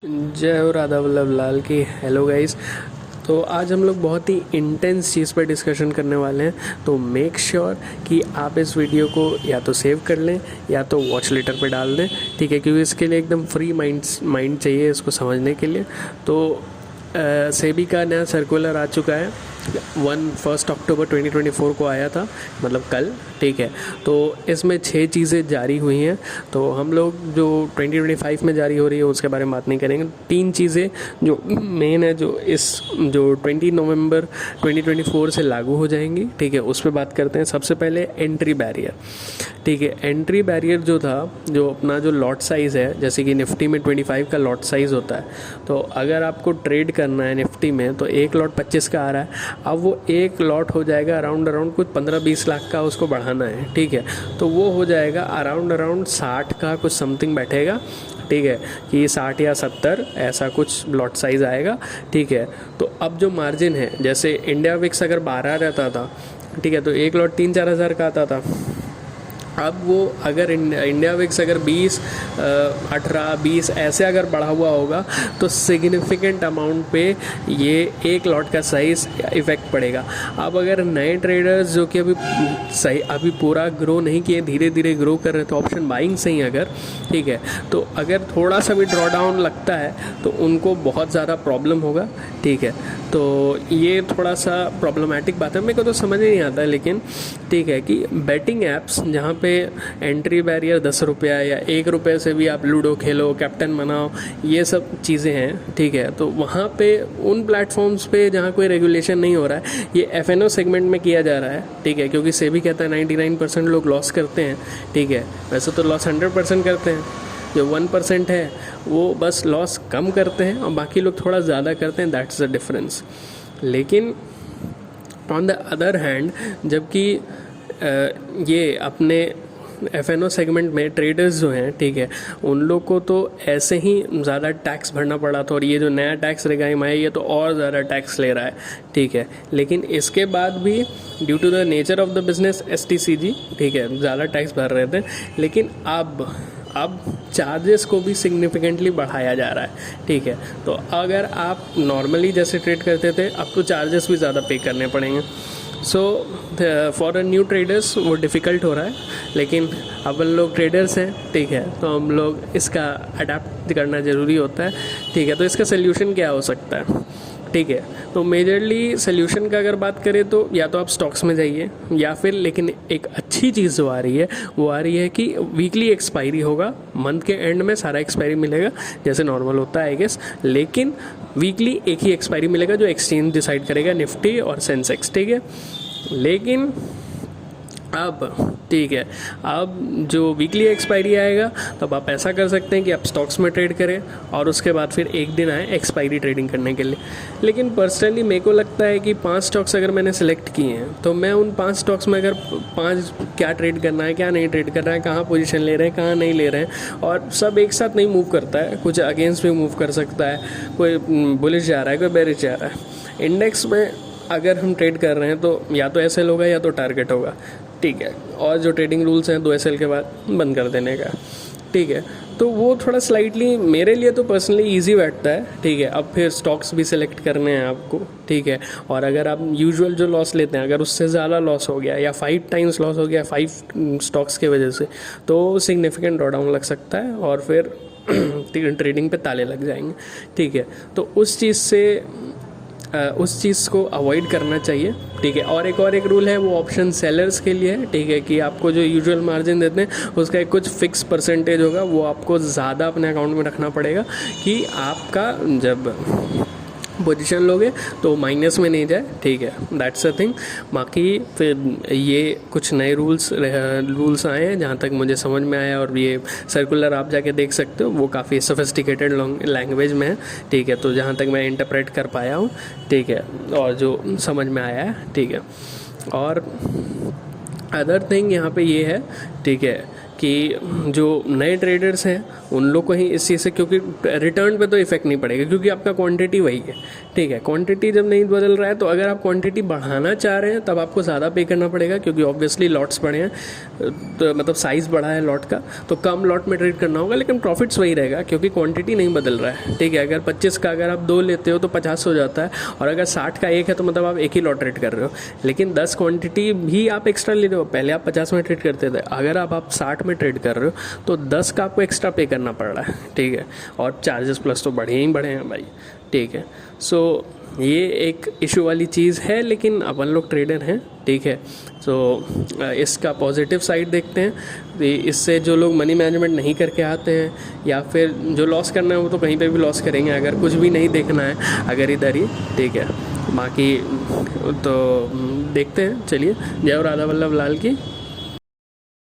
जय हो राधा वल्लभ लाल की। Hello guys. तो आज हम लोग बहुत ही इंटेंस चीज़ पर डिस्कशन करने वाले हैं, तो मेक श्योर कि आप इस वीडियो को या तो सेव कर लें या तो वॉच लेटर पे डाल दें, ठीक है, क्योंकि इसके लिए एकदम फ्री माइंड चाहिए इसको समझने के लिए। तो सेबी का नया सर्कुलर आ चुका है, 1 अक्टूबर 2024 को आया था, मतलब कल, ठीक है। तो इसमें 6 चीज़ें जारी हुई हैं। तो हम लोग जो 2025 में जारी हो रही है उसके बारे में बात नहीं करेंगे। 3 चीज़ें जो मेन है, जो 20 नवंबर 2024 से लागू हो जाएंगी, ठीक है, उस पर बात करते हैं। सबसे पहले एंट्री बैरियर, ठीक है। एंट्री बैरियर जो था, जो अपना जो लॉट साइज़ है, जैसे कि निफ्टी में 25 का लॉट साइज़ होता है, तो अगर आपको ट्रेड करना है निफ्टी में तो एक लॉट 25 का आ रहा है, अब वो एक लॉट हो जाएगा अराउंड कुछ 15-20 लाख का उसको बढ़ाना है, ठीक है। तो वो हो जाएगा अराउंड 60 का कुछ समथिंग बैठेगा, ठीक है, कि 60 या 70 ऐसा कुछ लॉट साइज़ आएगा, ठीक है। तो अब जो मार्जिन है, जैसे इंडिया विक्स अगर 12 रहता था, ठीक है, तो एक लॉट 3-4 हज़ार का आता था। अब वो अगर इंडिया विक्स अगर 20, 18, 20 ऐसे अगर बढ़ा हुआ होगा तो सिग्निफिकेंट अमाउंट पे ये एक लॉट का साइज़ इफ़ेक्ट पड़ेगा। अब अगर नए ट्रेडर्स जो कि अभी पूरा ग्रो नहीं किए, धीरे धीरे ग्रो कर रहे हैं, तो ऑप्शन बाइंग से ही अगर, ठीक है, तो अगर थोड़ा सा भी ड्रॉ डाउन लगता है तो उनको बहुत ज़्यादा प्रॉब्लम होगा, ठीक है। तो ये थोड़ा सा प्रॉब्लमेटिक बात है, मेरे को तो समझ ही नहीं आता, लेकिन ठीक है कि बेटिंग ऐप्स जहाँ पे एंट्री बैरियर 10 रुपया या 1 रुपये से भी आप लूडो खेलो, कैप्टन बनाओ, ये सब चीज़ें हैं, ठीक है। तो वहाँ पे उन प्लेटफॉर्म्स पे जहाँ कोई रेगुलेशन नहीं हो रहा है, ये एफएनओ सेगमेंट में किया जा रहा है, ठीक है, क्योंकि सेबी कहता है 99% लोग लॉस करते हैं, ठीक है। वैसे तो लॉस 100% करते हैं, जो 1% है वो बस लॉस कम करते हैं और बाकी लोग थोड़ा ज़्यादा करते हैं, दैट्स द डिफरेंस। लेकिन ऑन द अदर हैंड, जबकि ये अपने एफएनओ सेगमेंट में ट्रेडर्स जो हैं, ठीक है, उन लोग को तो ऐसे ही ज़्यादा टैक्स भरना पड़ा था, और ये जो नया टैक्स रिगाइम है ये तो और ज़्यादा टैक्स ले रहा है, ठीक है। लेकिन इसके बाद भी due to the nature of the business STCG, ठीक है, ज़्यादा टैक्स भर रहे थे, लेकिन अब चार्जेस को भी सिग्निफिकेंटली बढ़ाया जा रहा है, ठीक है। तो अगर आप नॉर्मली जैसे ट्रेड करते थे, अब तो चार्जेस भी ज़्यादा पे करने पड़ेंगे। So for a new traders वो डिफ़िकल्ट हो रहा है, लेकिन अब लोग ट्रेडर्स हैं, ठीक है, तो हम लोग इसका अडेप्ट करना ज़रूरी होता है, ठीक है। तो इसका सल्यूशन क्या हो सकता है, ठीक है। तो मेजरली सल्यूशन का अगर बात करें तो या तो आप स्टॉक्स में जाइए, या फिर, लेकिन एक अच्छी चीज़ जो आ रही है वो आ रही है कि वीकली एक्सपायरी होगा, मंथ के एंड में सारा एक्सपायरी मिलेगा जैसे नॉर्मल होता है आई गेस, लेकिन वीकली एक ही एक्सपायरी मिलेगा जो एक्सचेंज डिसाइड करेगा, निफ्टी और सेंसेक्स, ठीक है। लेकिन अब, ठीक है, अब जो वीकली एक्सपायरी आएगा तब आप ऐसा कर सकते हैं कि आप स्टॉक्स में ट्रेड करें और उसके बाद फिर एक दिन आए एक्सपायरी ट्रेडिंग करने के लिए। लेकिन पर्सनली मेरे को लगता है कि 5 स्टॉक्स अगर मैंने सेलेक्ट किए हैं तो मैं उन 5 स्टॉक्स में अगर 5 क्या ट्रेड करना है, क्या नहीं ट्रेड करना है, कहाँ पोजीशन ले रहे हैं, कहाँ नहीं ले रहे हैं, और सब एक साथ नहीं मूव करता है, कुछ अगेंस्ट भी मूव कर सकता है, कोई बुलिश जा रहा है, कोई बेरिश जा रहा है। इंडेक्स में अगर हम ट्रेड कर रहे हैं तो या तो एसएल होगा या तो टारगेट होगा, ठीक है, और जो ट्रेडिंग रूल्स हैं 2 एसएल के बाद बंद कर देने का, ठीक है। तो वो थोड़ा स्लाइटली मेरे लिए तो पर्सनली इजी बैठता है, ठीक है। अब फिर स्टॉक्स भी सिलेक्ट करने हैं आपको, ठीक है, और अगर आप यूजुअल जो लॉस लेते हैं अगर उससे ज़्यादा लॉस हो गया या 5 टाइम्स लॉस हो गया 5 स्टॉक्स के वजह से, तो सिग्निफिकेंट ड्रॉडाउन लग सकता है और फिर ट्रेडिंग पे ताले लग जाएंगे, ठीक है। तो उस चीज़ को अवॉइड करना चाहिए, ठीक है। और एक रूल है, वो ऑप्शन सेलर्स के लिए है, ठीक है, कि आपको जो यूजुअल मार्जिन देते हैं उसका एक कुछ फिक्स परसेंटेज होगा, वो आपको ज़्यादा अपने अकाउंट में रखना पड़ेगा कि आपका जब पोजीशन लोगे तो माइनस में नहीं जाए, ठीक है, दैट्स अ थिंग। बाकी फिर ये कुछ नए रूल्स आए हैं जहाँ तक मुझे समझ में आया, और ये सर्कुलर आप जाके देख सकते हो, वो काफ़ी सोफिस्टिकेटेड लैंग्वेज में है, ठीक है। तो जहाँ तक मैं इंटरप्रेट कर पाया हूँ, ठीक है, और जो समझ में आया है, ठीक है। और अदर थिंग यहाँ पे ये है, ठीक है, कि जो नए ट्रेडर्स हैं उन लोग को ही इस चीज़ से, क्योंकि रिटर्न पे तो इफेक्ट नहीं पड़ेगा क्योंकि आपका क्वांटिटी वही है, ठीक है। क्वांटिटी जब नहीं बदल रहा है तो अगर आप क्वांटिटी बढ़ाना चाह रहे हैं तब आपको ज़्यादा पे करना पड़ेगा, क्योंकि ऑब्वियसली लॉट्स बढ़े हैं, तो मतलब साइज़ बढ़ा है लॉट का, तो कम लॉट में ट्रेड करना होगा, लेकिन प्रॉफिट्स वही रहेगा क्योंकि क्वांटिटी नहीं बदल रहा है, ठीक है। अगर 25 का अगर आप 2 लेते हो तो 50 हो जाता है, और अगर 60 का 1 है तो मतलब आप एक ही लॉट ट्रेड कर रहे हो, लेकिन 10 क्वांटिटी भी आप एक्स्ट्रा ले रहे हो। पहले आप 50 में ट्रेड करते थे, अगर आप 60 में ट्रेड कर रहे हो तो 10 का आपको एक्स्ट्रा पे करना पड़ रहा है, ठीक है। और चार्जेस प्लस तो बढ़े ही बढ़े हैं भाई, ठीक है। सो ये एक इशू वाली चीज़ है, लेकिन अपन लोग ट्रेडर हैं, ठीक है। सो इसका पॉजिटिव साइड देखते हैं। इससे जो लोग मनी मैनेजमेंट नहीं करके आते हैं या फिर जो लॉस करना है वो तो कहीं पे भी लॉस करेंगे, अगर कुछ भी नहीं देखना है अगर इधर ही, ठीक है। बाकी तो देखते हैं, चलिए। जय राधा वल्लभ लाल की